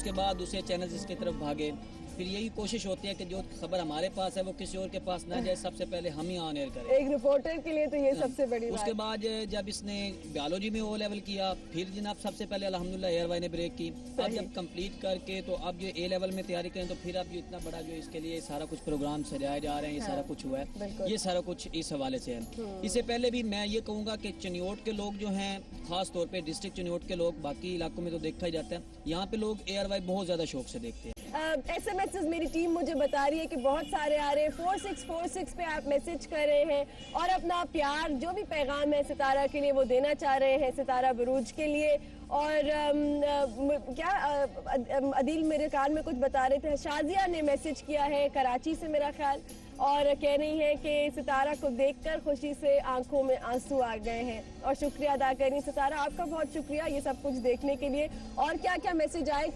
उसके बाद दूसरे चैनल इसकी तरफ भागे। फिर यही कोशिश होती है कि जो खबर हमारे पास है वो किसी और के पास ना जाए, सबसे पहले हम ही ऑन एयर करें। एक रिपोर्टर के लिए तो ये सबसे बड़ी बात। उसके बाद जब इसने बायोलॉजी में ओ लेवल किया, फिर जनाब सबसे पहले अल्हम्दुलिल्लाह एयर वाई ने ब्रेक की। अब जब कंप्लीट करके तो अब जो ए लेवल में तैयारी करें तो फिर अब जो इतना बड़ा जो इसके लिए सारा कुछ प्रोग्राम सजाए जा रहे हैं, ये सारा कुछ हुआ है, ये सारा कुछ इस हवाले से है। इससे पहले भी मैं ये कहूँगा कि चिन्योट के लोग जो हैं, खास तौर पर डिस्ट्रिक्ट चिन्योट के लोग, बाकी इलाकों में तो देखा ही जाता है, यहाँ पे लोग एयर वाई बहुत ज्यादा शौक से देखते हैं। SMS मेरी टीम मुझे बता रही है कि बहुत सारे आ रहे हैं। 4646 पे आप मैसेज कर रहे हैं और अपना प्यार, जो भी पैगाम है सितारा के लिए वो देना चाह रहे हैं, सितारा बरूज के लिए। और अदील मेरे कान में कुछ बता रहे थे, शाजिया ने मैसेज किया है कराची से मेरा ख्याल, और कह रही है कि सितारा को देखकर खुशी से आंखों में आंसू आ गए हैं और शुक्रिया अदा कर रही। सितारा आपका बहुत शुक्रिया ये सब कुछ देखने के लिए। और क्या क्या मैसेज आए,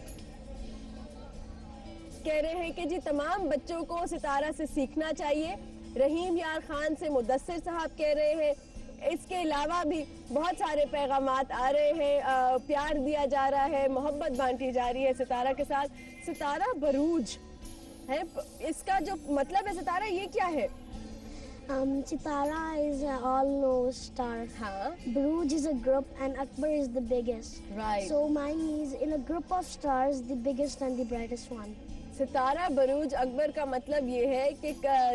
कह रहे हैं कि जी तमाम बच्चों को सितारा से सीखना चाहिए। रहीम यार खान से मुदस्सिर साहब कह रहे हैं। इसके अलावा भी बहुत सारे पैगामात आ रहे हैं, प्यार दिया जा रहा है, मोहब्बत बांटी जा रही है सितारा के साथ। सितारा बरूज है, इसका जो मतलब है सितारा, ये क्या है? Sitara is all know star. Baruj is a group and Akbar is the biggest. Right. So mine is in a group of stars, the biggest and the brightest one. सितारा बरूज अकबर का मतलब ये है कि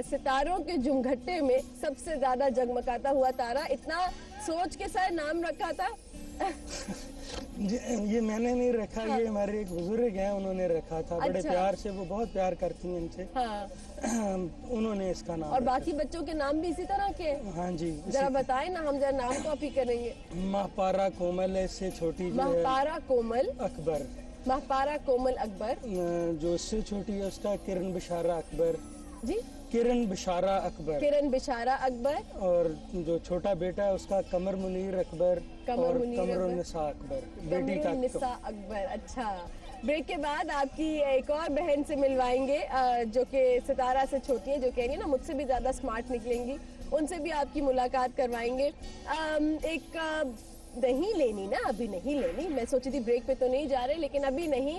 सितारों के जुमघट्टे में सबसे ज्यादा जगमगाता हुआ तारा। इतना सोच के साथ नाम रखा था? ये मैंने नहीं रखा, ये हमारे एक बुजुर्ग हैं, उन्होंने रखा था। बड़े प्यार से, वो बहुत प्यार करती हैं इनसे। उन्होंने इसका नाम। और बाकी बच्चों के नाम भी इसी तरह के? हाँ जी। जरा बताएं ना, हम जरा नाम कॉपी करेंगे। महपारा कोमल है, इससे छोटी महपारा कोमल अकबर। महपारा कोमल अकबर। जो इससे छोटी है उसका किरण बिशारा अकबर जी। किरण बिशारा अकबर। किरण बिशारा अकबर। और जो छोटा बेटा है उसका कमर मुनीर अकबर और कमरुन्निसा अकबर, बेटी का निसा अकबर। अच्छा, ब्रेक के बाद आपकी एक और बहन से मिलवाएंगे जो कि सितारा से छोटी है, जो कह रही है ना मुझसे भी ज्यादा स्मार्ट निकलेंगी, उनसे भी आपकी मुलाकात करवाएंगे। एक नहीं लेनी ना, अभी नहीं लेनी, मैं सोची थी ब्रेक पे तो नहीं जा रहे, लेकिन अभी नहीं,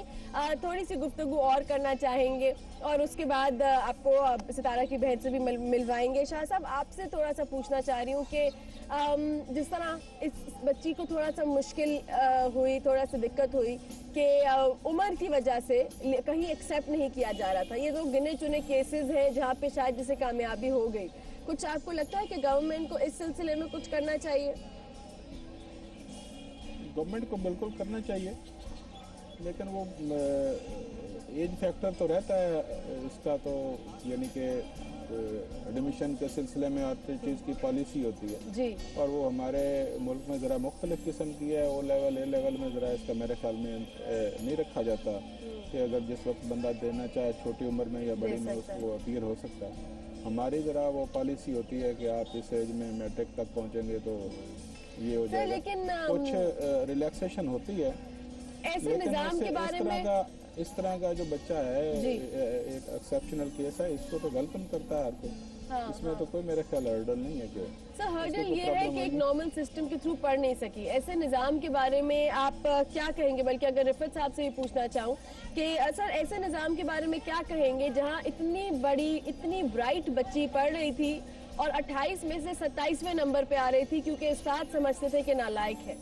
थोड़ी सी गुफ्तगू और करना चाहेंगे और उसके बाद आपको सितारा की बहन से भी मिलवाएंगे। शाह साहब, आपसे थोड़ा सा पूछना चाह रही हूँ कि जिस तरह इस बच्ची को थोड़ा सा मुश्किल हुई, थोड़ा सा दिक्कत हुई कि उम्र की वजह से कहीं एक्सेप्ट नहीं किया जा रहा था, ये तो गिने चुने केसेस हैं जहाँ पे शायद जिसे कामयाबी हो गई, कुछ आपको लगता है कि गवर्नमेंट को इस सिलसिले में कुछ करना चाहिए? गवर्नमेंट को बिल्कुल करना चाहिए, लेकिन वो एज फैक्टर तो रहता है इसका, तो यानी कि एडमिशन के सिलसिले में हर चीज़ की पॉलिसी होती है जी। और वो हमारे मुल्क में ज़रा मुख्तलिफ किस्म की है। ओ लेवल ए लेवल में ज़रा इसका मेरे ख्याल में नहीं रखा जाता कि अगर जिस वक्त बंदा देना चाहे छोटी उम्र में या बड़ी में उसको अपीयर हो सकता है। हमारी ज़रा वो पॉलिसी होती है कि आप इस एज में मैट्रिक तक पहुँचेंगे तो ये हो जाएगा। लेकिन कुछ रिलैक्सेशन होती है ऐसे निजाम के बारे में। इस तरह का जो बच्चा है एक एक्सेप्शनल केस है, इसको तो वेलकम करता है हर कोई। इसमें तो कोई मेरे ख्याल हर्डल नहीं है कि सर हर्डल ये है कि एक नॉर्मल सिस्टम के थ्रू पढ़ नहीं सकी। ऐसे निजाम के बारे में आप क्या कहेंगे? बल्कि अगर रिफत साहब से भी पूछना चाहूँ कि सर ऐसे निजाम के बारे में क्या कहेंगे जहाँ इतनी बड़ी इतनी ब्राइट बच्ची पढ़ रही थी और 28 में से 27वें नंबर पे आ रही थी क्योंकि उस्ताद समझते थे कि नालायक है।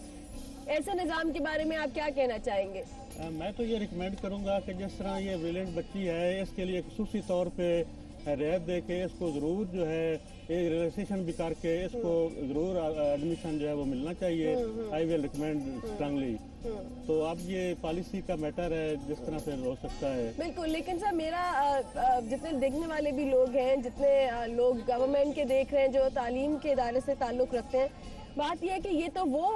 ऐसे निजाम के बारे में आप क्या कहना चाहेंगे? मैं तो ये रिकमेंड करूंगा कि जिस तरह ये ब्रिलियंट बच्ची है, इसके लिए खुसूसी तौर पे रियायत दे के इसको ज़रूर जो है एक रिलैक्सेशन भी करके इसको ज़रूर एडमिशन जो है वो मिलना चाहिए। I will recommend strongly. तो अब ये पॉलिसी का मैटर है, जिस तरह से हो सकता है। बिल्कुल, लेकिन सर मेरा जितने देखने वाले भी लोग हैं, जितने लोग गवर्नमेंट के देख रहे हैं जो तालीम के इदारे से ताल्लुक़ रखते हैं, बात यह है कि ये तो वो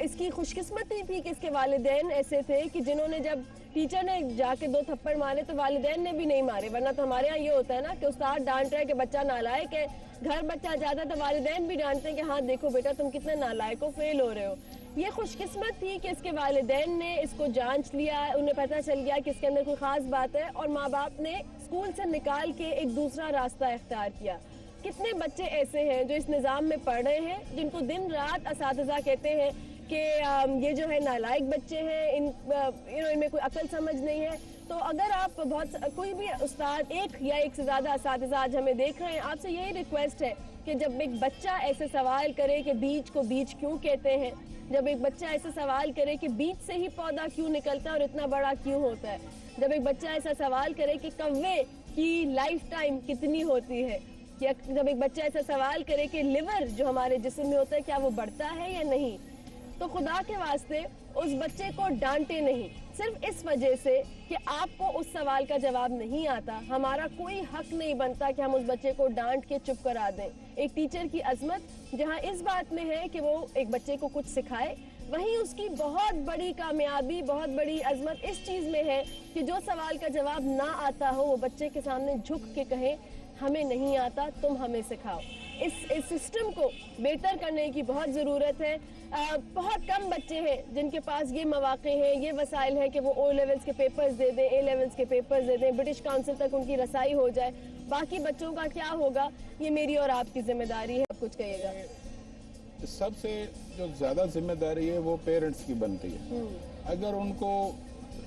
इसकी खुशकिस्मती थी कि इसके वालिदैन ऐसे थे कि जिन्होंने जब टीचर ने जाके 2 थप्पड़ मारे तो वालिदैन ने भी नहीं मारे। वरना तो हमारे यहाँ ये होता है ना कि उस्ताद डांट रहा है कि बच्चा नालायक है, घर बच्चा जाता है तो वालिदैन भी डांटते हैं कि हाँ देखो बेटा तुम कितने नालायक हो, फेल हो रहे हो। ये खुशकिस्मत थी कि इसके वालिदैन ने इसको जांच लिया, उन्हें पता चल गया कि इसके अंदर कोई खास बात है और माँ बाप ने स्कूल से निकाल के एक दूसरा रास्ता इख्तियार किया। कितने बच्चे ऐसे हैं जो इस निज़ाम में पढ़ रहे हैं, जिनको दिन रात असातिज़ा कहते हैं कि ये जो है नालायक बच्चे हैं, इनमें कोई अकल समझ नहीं है। तो अगर आप कोई भी उस्ताद, एक या एक से ज़्यादा असातिज़ा आज हमें देख रहे हैं, आपसे यही रिक्वेस्ट है कि जब एक बच्चा ऐसे सवाल करे कि बीज को बीज क्यों कहते हैं, जब एक बच्चा ऐसे सवाल करे कि बीज से ही पौधा क्यों निकलता है और इतना बड़ा क्यों होता है, जब एक बच्चा ऐसा सवाल करे कि कौवे की लाइफ टाइम कितनी होती है, या जब एक बच्चा ऐसा सवाल करे कि लिवर जो हमारे जिस्म में होता है क्या वो बढ़ता है या नहीं, तो खुदा के वास्ते उस बच्चे को डांटे नहीं, सिर्फ इस वजह से कि आपको उस सवाल का जवाब नहीं आता। हमारा कोई हक नहीं बनता कि हम उस बच्चे को डांट के चुप करा दें। एक टीचर की अजमत जहां इस बात में है कि वो एक बच्चे को कुछ सिखाए, वहीं उसकी बहुत बड़ी कामयाबी, बहुत बड़ी अजमत इस चीज़ में है कि जो सवाल का जवाब ना आता हो वो बच्चे के सामने झुक के कहे हमें नहीं आता, तुम हमें सिखाओ। इस सिस्टम को बेहतर करने की बहुत ज़रूरत है। बहुत कम बच्चे हैं जिनके पास ये मौक़े हैं, ये वसाइल हैं कि वो O लेवल्स के पेपर्स दे दें, A लेवल्स के पेपर्स दे दें, ब्रिटिश काउंसिल तक उनकी रसाई हो जाए। बाकी बच्चों का क्या होगा, ये मेरी और आपकी जिम्मेदारी है। आप कुछ कहिएगा। सबसे जो ज़्यादा जिम्मेदारी है वो पेरेंट्स की बनती है। अगर उनको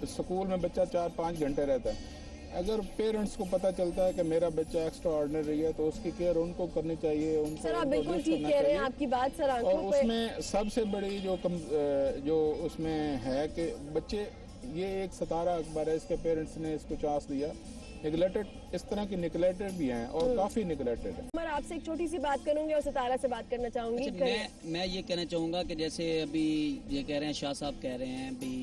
स्कूल में बच्चा 4-5 घंटे रहता है, अगर पेरेंट्स को पता चलता है कि मेरा बच्चा एक्स्ट्रा ऑर्डिनरी है तो उसकी केयर उनको करनी चाहिए। उनको सर आप बिल्कुल ठीक कह रहे हैं, आपकी बात सर। और उसमें सबसे बड़ी जो उसमें है कि बच्चे, ये एक सितारा अखबार है, इसके पेरेंट्स ने इसको चांस दिया, निगलेक्टेड, इस तरह की निगलेक्टेड भी हैं और काफी निगलेक्टेड है। मैं आपसे एक छोटी सी बात करूंगी और सितारा से बात करना चाहूंगी। अच्छा, मैं ये कहना चाहूँगा कि जैसे अभी ये कह रहे हैं, शाह साहब कह रहे हैं भी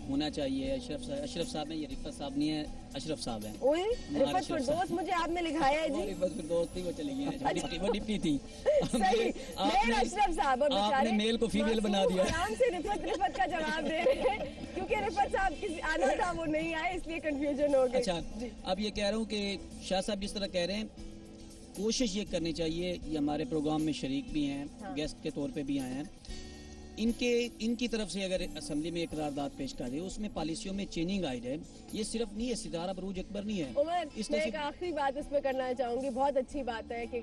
होना चाहिए, अशरफ साहब हैं, ये रिफत साहब नहीं है, अशरफ साहब हैं। ओए रिफत फिरदौस मुझे आपने लिखाया है जी। रिफत फिरदौस थी, वो चली गई हैं, वो डिप्टी थी। सही, मैं अशरफ साहब और आपने मेल को फीमेल बना दिया। आराम से रिफत का जवाब दे रहे हैं क्योंकि रिफत साहब किसी आना था, वो नहीं आए, इसलिए कंफ्यूजन हो गई। अच्छा, अब ये कह रहा हूँ कि शाह साहब जिस तरह कह रहे हैं, कोशिश ये करनी चाहिए, ये हमारे प्रोग्राम में शरीक भी हैं, गेस्ट के तौर पे भी आए हैं, इनकी तरफ से अगर असेंबली में एक करारदाद पेश कर रही है, उसमें पॉलिसियों में चेंजिंग आई है। ये सिर्फ नहीं है सितारा बरूज अकबर नहीं है। उमर, मैं एक आखिरी बात इस पे करना चाहूंगी। बहुत अच्छी बात है कि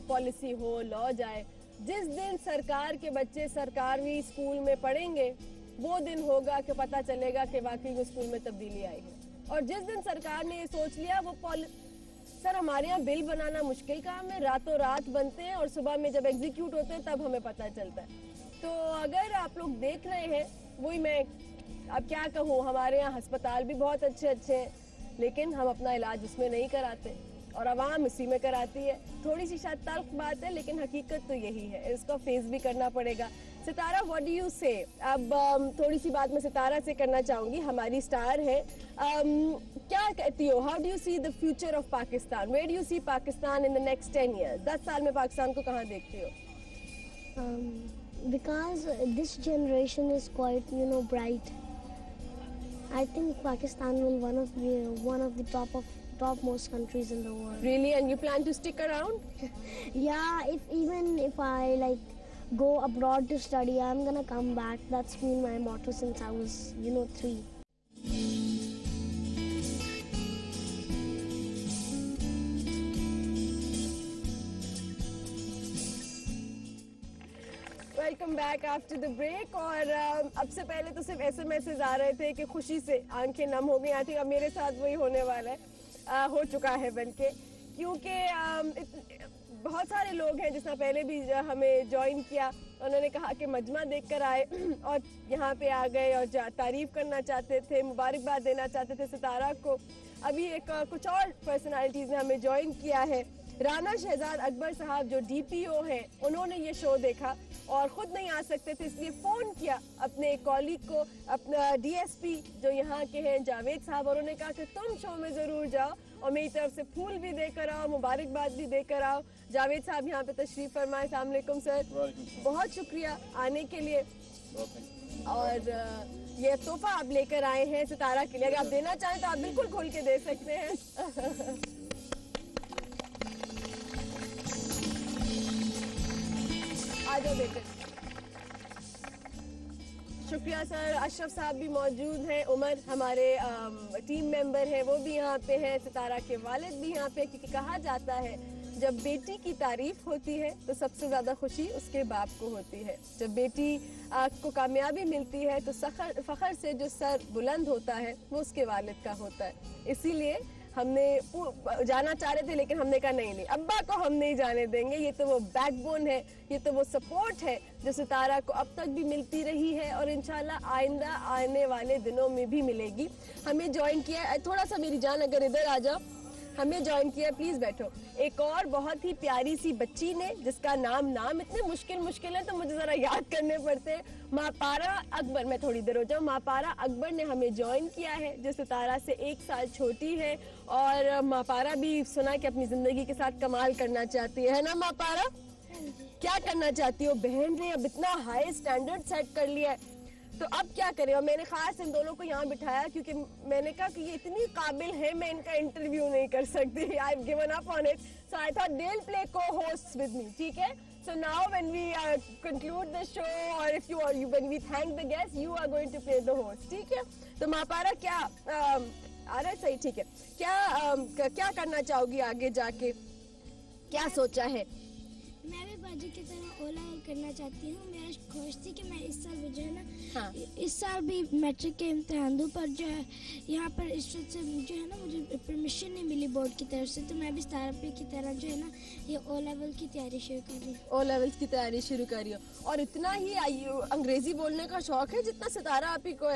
पॉलिसी हो, लॉ जाए। जिस दिन सरकार के बच्चे सरकारी स्कूल में पढ़ेंगे, वो दिन होगा कि पता चलेगा कि वाकई में स्कूल में तब्दीली आई है। और जिस दिन सरकार ने ये सोच लिया, वो सर हमारे यहाँ बिल बनाना मुश्किल काम है, रातों रात बनते हैं और सुबह में जब एग्जीक्यूट होते हैं तब हमें पता चलता है। तो अगर आप लोग देख रहे हैं, वही मैं अब क्या कहूँ, हमारे यहाँ अस्पताल भी बहुत अच्छे हैं, लेकिन हम अपना इलाज उसमें नहीं कराते और आवाम इसी में कराती है। थोड़ी सी शायद तल्ख बात है, लेकिन हकीकत तो यही है, इसको फेस भी करना पड़ेगा। सितारा, व्हाट डू यू से? अब थोड़ी सी बात मैं सितारा से करना चाहूँगी, हमारी स्टार है। क्या कहती हो, how do you see the future of Pakistan? Where do you see Pakistan in the next 10 years? 10 साल में पाकिस्तान को कहाँ देखते हो? Because this generation is quite, bright. I think Pakistan will one of the topmost countries in the world. Really? And you plan to stick around? Yeah, if I go abroad to study, I'm gonna come back. That's been my motto since I was 3. Welcome back after the break. और अब से पहले तो सिर्फ SMS आ रहे थे कि खुशी से आंखें नम हो गई। आई थिंक अब मेरे साथ वही होने वाला है, हो चुका है बल्कि, क्योंकि बहुत सारे लोग हैं जिसने पहले भी हमें ज्वाइन किया, उन्होंने कहा कि मजमा देख कर आए और यहाँ पे आ गए और तारीफ करना चाहते थे, मुबारकबाद देना चाहते थे सितारा को। अभी एक कुछ और पर्सनालिटीज़ ने हमें ज्वाइन किया है। राना शहजाद अकबर साहब जो DPO हैं, उन्होंने ये शो देखा और ख़ुद नहीं आ सकते थे, इसलिए फ़ोन किया अपने कॉलीग को, अपना DSP जो यहाँ के हैं जावेद साहब, और उन्होंने कहा कि तुम शो में ज़रूर जाओ और मेरी तरफ से फूल भी देकर आओ, मुबारकबाद भी देकर आओ। जावेद साहब यहाँ पे तशरीफ़ फरमाए। अस्सलाम वालेकुम सर, बहुत शुक्रिया आने के लिए। और ये तोहफा आप लेकर आए हैं सितारा के लिए, अगर आप देना चाहें तो आप बिल्कुल खोल के दे सकते हैं। आ जाओ बेटे। शुक्रिया सर। अशरफ साहब भी मौजूद हैं, उमर हमारे टीम मेंबर हैं, वो भी यहाँ पे हैं, सितारा के वालिद भी यहाँ पे, क्योंकि कहा जाता है जब बेटी की तारीफ होती है तो सबसे ज़्यादा खुशी उसके बाप को होती है। जब बेटी को कामयाबी मिलती है तो फ़ख्र से जो सर बुलंद होता है वो उसके वालिद का होता है। इसीलिए हमने जाना चाह रहे थे लेकिन हमने कहा नहीं, अब्बा को हम नहीं जाने देंगे। ये तो वो बैकबोन है, ये तो वो सपोर्ट है जो सितारा को अब तक भी मिलती रही है और इंशाल्लाह आइंदा आने वाले दिनों में भी मिलेगी। हमें ज्वाइन किया, थोड़ा सा मेरी जान अगर इधर आ जाओ, हमें ज्वाइन किया, प्लीज बैठो, एक और बहुत ही प्यारी सी बच्ची ने जिसका नाम इतने मुश्किल है तो मुझे जरा याद करने पड़ते हैं। मापारा अकबर, मैं थोड़ी देर हो जाऊँ, मापारा अकबर ने हमें ज्वाइन किया है जो सितारा से 1 साल छोटी है और मापारा भी सुना कि अपनी जिंदगी के साथ कमाल करना चाहती है ना मापारा? क्या करना चाहती हो? बहन ने अब इतना हाई स्टैंडर्ड सेट कर लिया है तो अब क्या करें? और मैंने खास इन दोनों को यहाँ बिठाया क्योंकि मैंने कहा कि ये इतनी काबिल है, मैं इनका इंटरव्यू नहीं कर सकती। I have given up on it, so I thought they will play co-hosts with me, ठीक है? So now when we conclude the show or when we thank the guests, you are going to play the host, ठीक है? तो मापारा क्या आ रहा है? सही, ठीक है। क्या करना चाहोगी आगे जाके, क्या सोचा है? मैं भी बाजी की तरह ओला करना चाहती हूँ। मेरा ख्वाहिश थी कि मैं इस साल भी जो है ना, हाँ, इस साल भी मैट्रिक के इम्तिहान दूँ, पर जो है यहाँ पर इस वजह से जो है ना मुझे परमिशन नहीं मिली बोर्ड की तरफ से, तो मैं भी सितारा की तरह जो है ना ये ओ लेवल की तैयारी शुरू कर रही हूँ। ओ लेवल की तैयारी शुरू कर रही हो और इतना ही अंग्रेजी बोलने का शौक है जितना सितारा आपी को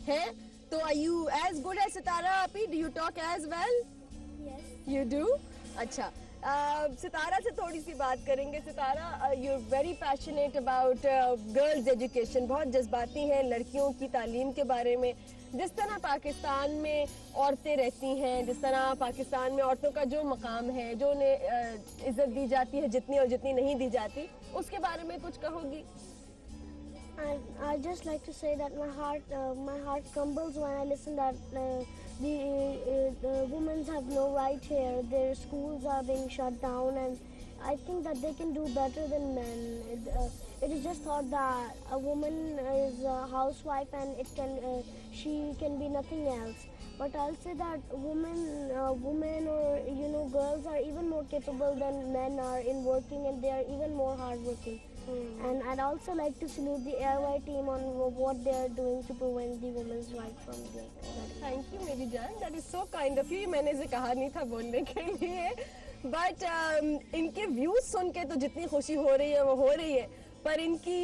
है? तो are you as good as Sitara आपी? Do you talk as well? Yes you do. अच्छा, सितारा से थोड़ी सी बात करेंगे। Sitara, you are very passionate about girls education, बहुत जज्बाती हैं लड़कियों की तालीम के बारे में। जिस तरह पाकिस्तान में औरतें रहती हैं, जिस तरह पाकिस्तान में औरतों का जो मकाम है, जो उन्हें इज्जत दी जाती है जितनी और जितनी नहीं दी जाती, उसके बारे में कुछ कहोगी? I just like to say that my heart crumbles when I listen that the women have no right here. Their schools are being shut down, and I think that they can do better than men. It is just thought that a woman is a housewife and she can be nothing else. But I'll say that women or girls are even more capable than men are in working, and they are even more hardworking. And I'd also like to salute the ARY team on what they are doing to prevent the women's right from getting. Thank you, मेरी जान. That is so kind of you. मैंने इसे कहा नहीं था बोलने के लिए. But इनके व्यूज सुन के तो जितनी खुशी हो रही है वो हो रही है, पर इनकी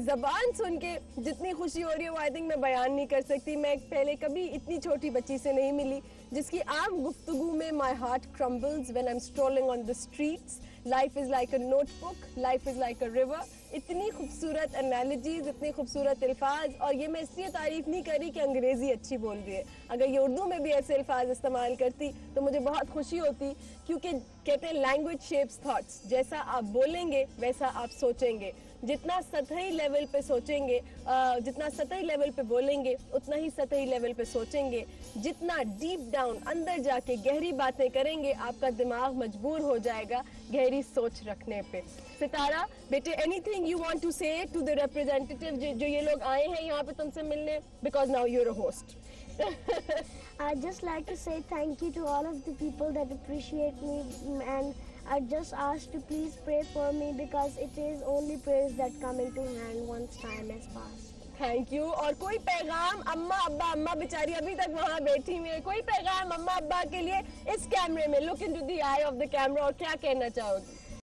ज़बान सुन के जितनी खुशी हो रही है वो आई थिंक मैं बयान नहीं कर सकती। मैं पहले कभी इतनी छोटी बच्ची से नहीं मिली जिसकी आम गुफ्तगू में my heart crumbles when I am strolling on the streets. Life is like a notebook, life is like a river. इतनी खूबसूरत एनालॉजीज, इतनी खूबसूरत अल्फाज, और ये मैं इसलिए तारीफ़ नहीं करी कि अंग्रेज़ी अच्छी बोल रही है। अगर ये उर्दू में भी ऐसे अल्फाज इस्तेमाल करती तो मुझे बहुत खुशी होती, क्योंकि कहते हैं लैंग्वेज शेप्स थॉट्स। जैसा आप बोलेंगे वैसा आप सोचेंगे। जितना सतही लेवल पे सोचेंगे, जितना सतही लेवल पे बोलेंगे उतना ही सतही लेवल पे सोचेंगे। जितना डीप डाउन अंदर जाके गहरी बातें करेंगे आपका दिमाग मजबूर हो जाएगा गहरी सोच रखने पे। सितारा बेटे, anything you want to say to the representative जो ये लोग आए हैं यहाँ पे तुमसे मिलने, because now you are a host. I'd just like to say thank you to all of the people that appreciate me, and I just ask to please pray for me because it is only prayers that come into hand once time has passed. Thank you. और कोई पैगाम अम्मा अब्बा, अम्मा बेचारी अभी तक वहाँ बैठी हुई है, कोई पैगाम अम्मा अब्बा के लिए इस कैमरे में, look into the I of the camera, और क्या कहना चाहोगे?